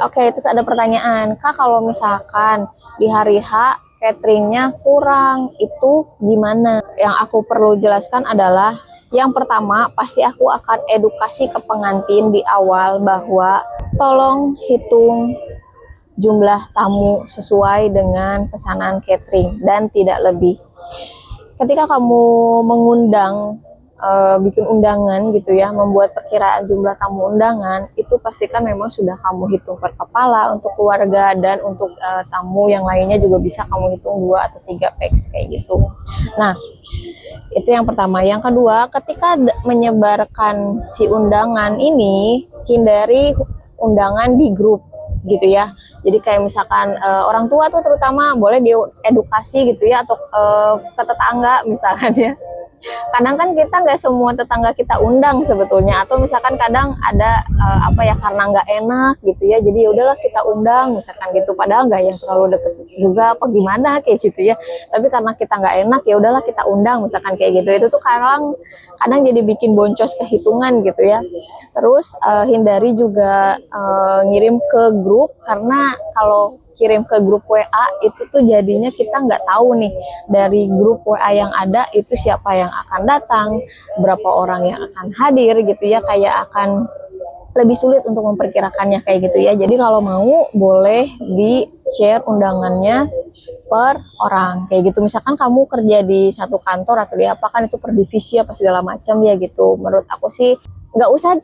Oke, terus ada pertanyaan, Kak, kalau misalkan di hari H cateringnya kurang, itu gimana? Yang aku perlu jelaskan adalah yang pertama, pasti aku akan edukasi ke pengantin di awal bahwa tolong hitung jumlah tamu sesuai dengan pesanan catering dan tidak lebih. Ketika kamu mengundang, bikin undangan gitu ya, membuat perkiraan jumlah tamu undangan, itu pastikan memang sudah kamu hitung per kepala untuk keluarga dan untuk tamu yang lainnya juga bisa kamu hitung 2 atau 3 pax kayak gitu. Nah, itu yang pertama. Yang kedua, ketika menyebarkan si undangan ini, hindari undangan di grup gitu ya. Jadi kayak misalkan orang tua tuh terutama boleh diedukasi gitu ya, atau ke tetangga misalkan ya. Kadang kan kita nggak semua tetangga kita undang sebetulnya, atau misalkan kadang ada apa ya, karena nggak enak gitu ya, jadi ya udahlah kita undang misalkan gitu, padahal nggak yang terlalu deket juga apa gimana kayak gitu ya, tapi karena kita nggak enak ya udahlah kita undang misalkan kayak gitu. Itu tuh kadang kadang jadi bikin boncos kehitungan gitu ya. Terus hindari juga ngirim ke grup, karena kalau kirim ke grup WA itu tuh jadinya kita nggak tahu nih dari grup WA yang ada itu siapa yang akan datang, berapa orang yang akan hadir gitu ya, kayak akan lebih sulit untuk memperkirakannya kayak gitu ya. Jadi kalau mau boleh di share undangannya per orang kayak gitu. Misalkan kamu kerja di satu kantor atau di apa, kan itu per divisi apa segala macam ya gitu. Menurut aku sih nggak usah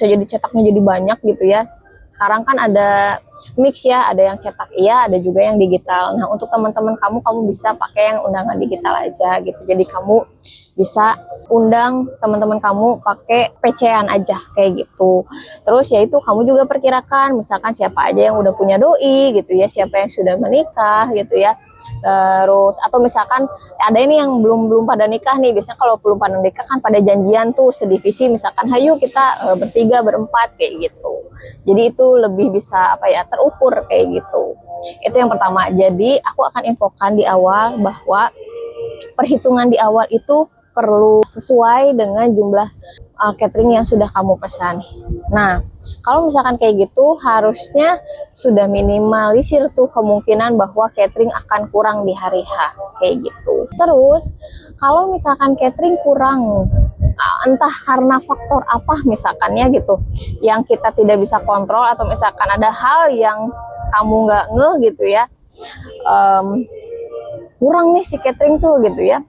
jadi cetaknya jadi banyak gitu ya. Sekarang kan ada mix ya, ada yang cetak iya, ada juga yang digital. Nah, untuk teman-teman kamu, kamu bisa pakai yang undangan digital aja gitu. Jadi kamu bisa undang teman-teman kamu pakai PC-an aja kayak gitu. Terus ya itu kamu juga perkirakan misalkan siapa aja yang udah punya doi gitu ya, siapa yang sudah menikah gitu ya. Terus atau misalkan ada ini yang belum pada nikah nih, biasanya kalau belum pada nikah kan pada janjian tuh sedivisi, misalkan hayu kita bertiga berempat kayak gitu. Jadi itu lebih bisa apa ya, terukur kayak gitu. Itu yang pertama. Jadi aku akan infokan di awal bahwa perhitungan di awal itu perlu sesuai dengan jumlah catering yang sudah kamu pesan. Nah, kalau misalkan kayak gitu, harusnya sudah minimalisir tuh kemungkinan bahwa catering akan kurang di hari H, kayak gitu. Terus, kalau misalkan catering kurang, entah karena faktor apa misalkannya gitu, yang kita tidak bisa kontrol, atau misalkan ada hal yang kamu nggak ngeh gitu ya, kurang nih si catering tuh gitu ya.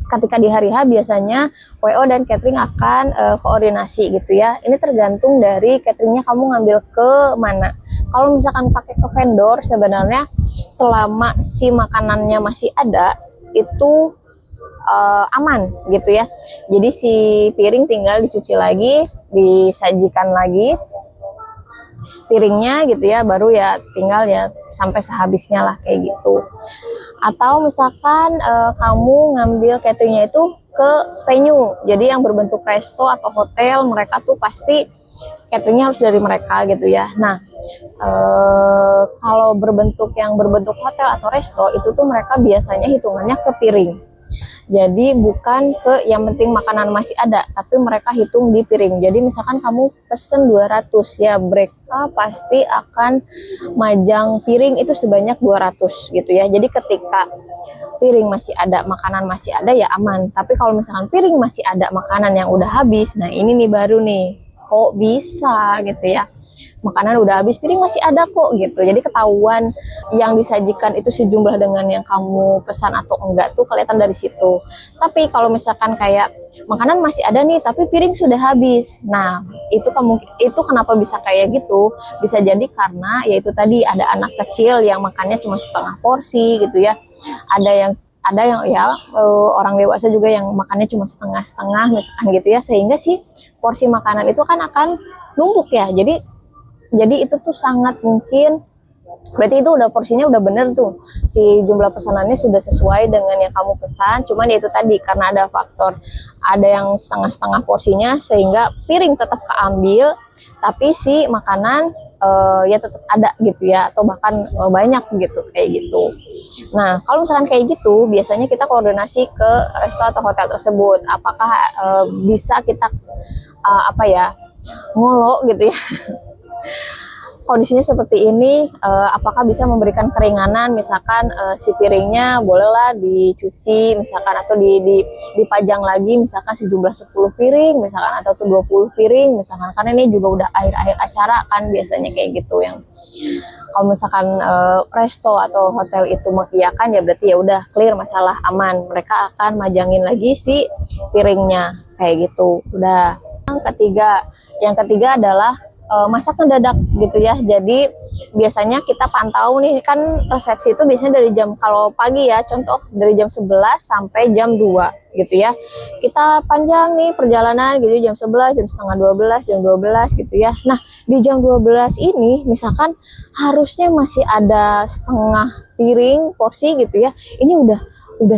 Ketika di hari H biasanya WO dan catering akan koordinasi gitu ya. Ini tergantung dari cateringnya kamu ngambil ke mana. Kalau misalkan pakai ke vendor, sebenarnya selama si makanannya masih ada itu aman gitu ya. Jadi si piring tinggal dicuci lagi, disajikan lagi piringnya gitu ya, baru ya tinggal ya sampai sehabisnya lah kayak gitu. Atau misalkan kamu ngambil cateringnya itu ke venue, jadi yang berbentuk resto atau hotel, mereka tuh pasti cateringnya harus dari mereka gitu ya. Nah, kalau yang berbentuk hotel atau resto itu tuh mereka biasanya hitungannya ke piring. Jadi bukan ke yang penting makanan masih ada, tapi mereka hitung di piring. Jadi misalkan kamu pesen 200 ya, mereka pasti akan majang piring itu sebanyak 200 gitu ya. Jadi ketika piring masih ada, makanan masih ada ya aman. Tapi kalau misalkan piring masih ada, makanan yang udah habis, nah ini nih baru nih, kok bisa gitu ya. Makanan udah habis, piring masih ada kok gitu. Jadi ketahuan yang disajikan itu sejumlah dengan yang kamu pesan atau enggak tuh kelihatan dari situ. Tapi kalau misalkan kayak makanan masih ada nih tapi piring sudah habis, nah itu kenapa bisa kayak gitu? Bisa jadi karena yaitu tadi ada anak kecil yang makannya cuma setengah porsi gitu ya. Ada yang ya orang dewasa juga yang makannya cuma setengah-setengah misalkan gitu ya, sehingga sih porsi makanan itu kan akan numpuk ya. Jadi itu tuh sangat mungkin, berarti itu udah porsinya udah bener tuh, si jumlah pesanannya sudah sesuai dengan yang kamu pesan. Cuman ya itu tadi karena ada faktor, ada yang setengah-setengah porsinya sehingga piring tetap keambil, tapi si makanan ya tetap ada gitu ya, atau bahkan banyak gitu kayak gitu. Nah, kalau misalkan kayak gitu, biasanya kita koordinasi ke resto atau hotel tersebut. Apakah bisa kita apa ya, ngolo gitu ya kondisinya seperti ini, apakah bisa memberikan keringanan, misalkan si piringnya bolehlah dicuci misalkan, atau dipajang lagi misalkan sejumlah 10 piring misalkan, atau 20 piring misalkan, karena ini juga udah akhir-akhir acara kan biasanya kayak gitu. Yang kalau misalkan resto atau hotel itu mengiyakan, ya berarti ya udah clear, masalah aman, mereka akan majangin lagi si piringnya kayak gitu. Udah. Yang ketiga adalah masak mendadak gitu ya. Jadi biasanya kita pantau nih, kan resepsi itu biasanya dari jam, kalau pagi ya contoh, dari jam 11 sampai jam 2 gitu ya. Kita panjang nih perjalanan gitu, jam 11, jam setengah 12, jam 12 gitu ya. Nah di jam 12 ini misalkan harusnya masih ada setengah piring porsi gitu ya, ini udah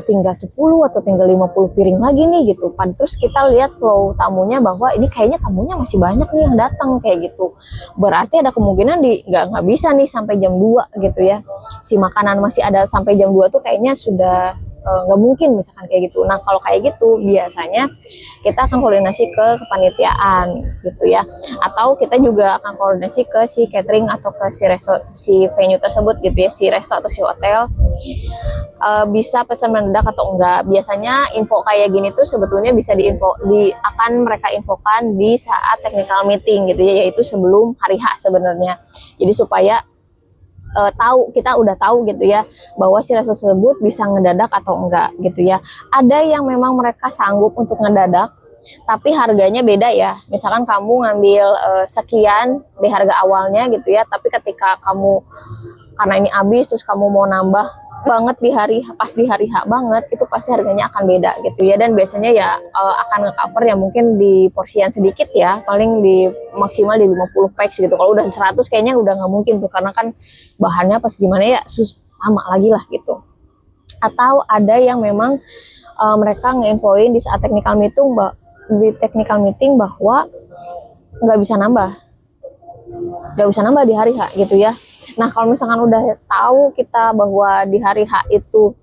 tinggal 10 atau tinggal 50 piring lagi nih gitu. Terus kita lihat flow tamunya, bahwa ini kayaknya tamunya masih banyak nih yang datang kayak gitu. Berarti ada kemungkinan nggak bisa nih sampai jam 2 gitu ya. Si makanan masih ada sampai jam 2 tuh kayaknya sudah nggak mungkin misalkan kayak gitu. Nah kalau kayak gitu biasanya kita akan koordinasi ke kepanitiaan gitu ya, atau kita juga akan koordinasi ke si catering atau ke si venue tersebut gitu ya, si resto atau si hotel, bisa pesan mendadak atau enggak. Biasanya info kayak gini tuh sebetulnya bisa akan mereka infokan di saat technical meeting gitu ya, yaitu sebelum hari H sebenarnya. Jadi supaya kita udah tahu gitu ya, bahwa si resto tersebut bisa ngedadak atau enggak gitu ya. Ada yang memang mereka sanggup untuk ngedadak, tapi harganya beda ya. Misalkan kamu ngambil sekian di harga awalnya gitu ya, tapi ketika kamu, karena ini habis, terus kamu mau nambah banget pas di hari H banget, itu pasti harganya akan beda gitu ya. Dan biasanya ya akan nge-cover ya mungkin di porsian sedikit ya, paling di maksimal di 50 packs gitu. Kalau udah 100 kayaknya udah nggak mungkin tuh, karena kan bahannya pas gimana ya lama lagi lah gitu. Atau ada yang memang mereka nge-infoin di saat technical meeting bahwa nggak bisa nambah di hari H gitu ya. Nah kalau misalkan udah tahu kita bahwa di hari H itu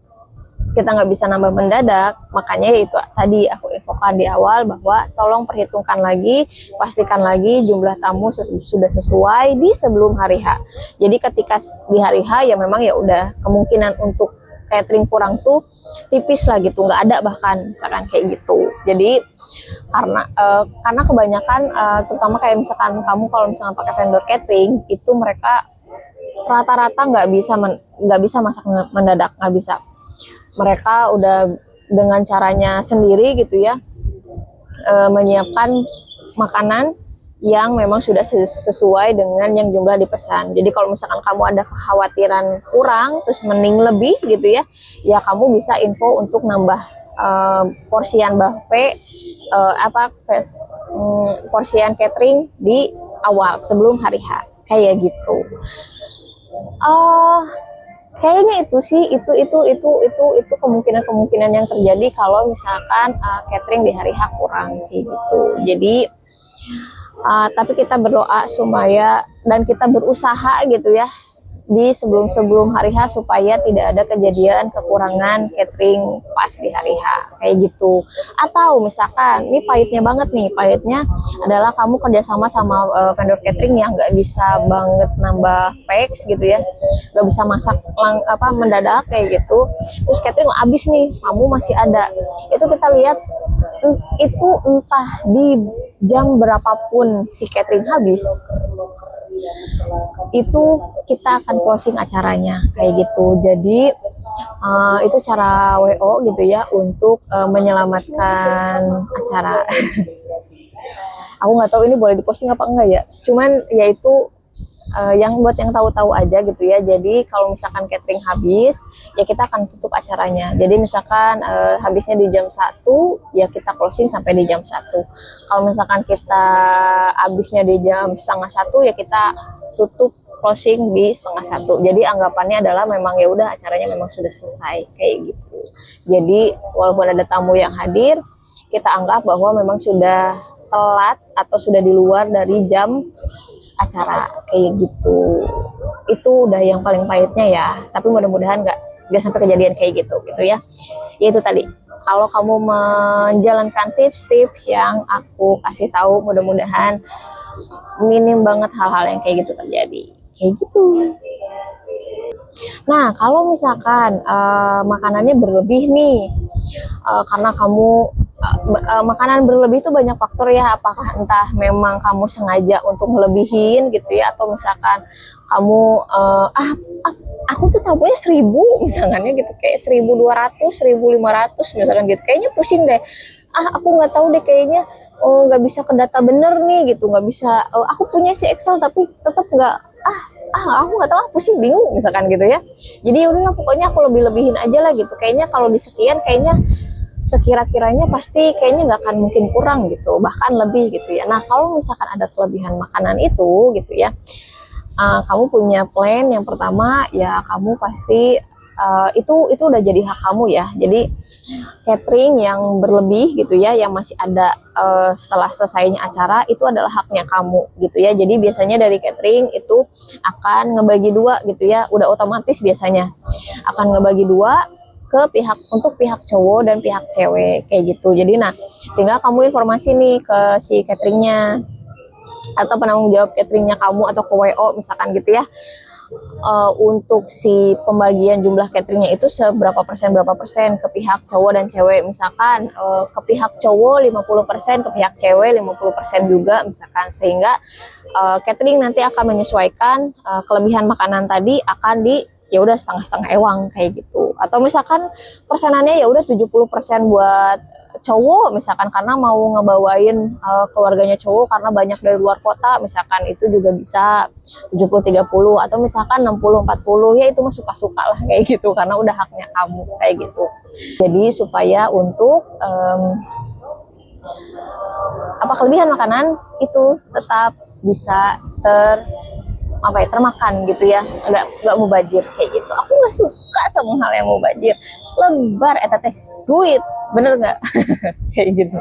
kita nggak bisa nambah mendadak, makanya itu tadi aku infokan di awal, bahwa tolong perhitungkan lagi, pastikan lagi jumlah tamu sudah sesuai di sebelum hari H. Jadi ketika di hari H ya memang ya udah kemungkinan untuk catering kurang tuh tipis lah gitu, nggak ada bahkan misalkan kayak gitu. Jadi karena kebanyakan terutama kayak misalkan kamu kalau misalkan pakai vendor catering itu, mereka rata-rata nggak bisa masak mendadak, nggak bisa. Mereka udah dengan caranya sendiri gitu ya, menyiapkan makanan yang memang sudah sesuai dengan yang jumlah dipesan. Jadi kalau misalkan kamu ada kekhawatiran kurang terus mending lebih gitu ya, ya kamu bisa info untuk nambah porsian buffet porsian catering di awal sebelum hari H kayak gitu. Kayaknya itu sih, itu kemungkinan yang terjadi kalau misalkan catering di hari H kurang kayak gitu. Jadi tapi kita berdoa supaya, dan kita berusaha gitu ya di sebelum hari H, supaya tidak ada kejadian kekurangan catering pas di hari H kayak gitu. Atau misalkan ini pahitnya adalah kamu kerjasama sama vendor catering yang nggak bisa banget nambah packs gitu ya, nggak bisa masak mendadak kayak gitu, terus catering habis nih, kamu masih ada, itu kita lihat itu entah di jam berapapun si catering habis, itu kita akan closing acaranya kayak gitu. Jadi itu cara WO gitu ya untuk menyelamatkan acara. Aku nggak tahu ini boleh diposting apa enggak ya, cuman yaitu yang buat yang tahu-tahu aja gitu ya. Jadi kalau misalkan catering habis, ya kita akan tutup acaranya. Jadi misalkan habisnya di jam 1, ya kita closing sampai di jam 1. Kalau misalkan kita habisnya di jam setengah 1, ya kita tutup closing di setengah 1. Jadi anggapannya adalah memang ya udah acaranya memang sudah selesai kayak gitu. Jadi walaupun ada tamu yang hadir, kita anggap bahwa memang sudah telat atau sudah di luar dari jam acara kayak gitu. Itu udah yang paling pahitnya ya, tapi mudah-mudahan nggak sampai kejadian kayak gitu ya. Yaitu tadi, kalau kamu menjalankan tips-tips yang aku kasih tahu, mudah-mudahan minim banget hal-hal yang kayak gitu terjadi. Kayak gitu. Nah, kalau misalkan makanannya berlebih nih, karena kamu makanan berlebih itu banyak faktor ya, apakah entah memang kamu sengaja untuk melebihin gitu ya, atau misalkan kamu aku tuh tabunya 1000 misalkannya gitu, kayak 1200, 1500 misalkan gitu, kayaknya pusing deh, aku nggak tahu deh kayaknya, nggak bisa ke data bener nih gitu, nggak bisa, aku punya si Excel tapi tetap nggak, aku nggak tahu, pusing bingung misalkan gitu ya. Jadi udahlah pokoknya aku lebih-lebihin aja lah gitu, kayaknya kalau di sekian kayaknya sekira-kiranya pasti kayaknya nggak akan mungkin kurang gitu, bahkan lebih gitu ya. Nah kalau misalkan ada kelebihan makanan itu gitu ya, kamu punya plan. Yang pertama ya kamu pasti itu udah jadi hak kamu ya. Jadi catering yang berlebih gitu ya, yang masih ada setelah selesainya acara, itu adalah haknya kamu gitu ya. Jadi biasanya dari catering itu akan ngebagi dua gitu ya, udah otomatis biasanya akan ngebagi dua ke untuk pihak cowok dan pihak cewek kayak gitu. Jadi nah tinggal kamu informasi nih ke si cateringnya atau penanggung jawab cateringnya kamu atau ke WO misalkan gitu ya, untuk si pembagian jumlah cateringnya itu berapa persen ke pihak cowok dan cewek. Misalkan ke pihak cowok 50%, ke pihak cewek 50% juga misalkan, sehingga catering nanti akan menyesuaikan kelebihan makanan tadi akan di ya udah setengah-setengah ewang kayak gitu. Atau misalkan persenannya ya udah 70% buat cowok misalkan karena mau ngebawain keluarganya cowok karena banyak dari luar kota misalkan, itu juga bisa 70-30, atau misalkan 60-40, ya itu mah suka-suka lah kayak gitu karena udah haknya kamu kayak gitu. Jadi supaya untuk kelebihan makanan itu tetap bisa termakan gitu ya, nggak mubazir kayak gitu. Aku nggak suka sama hal yang mubazir, lebar teh duit, bener nggak? Kayak gitu.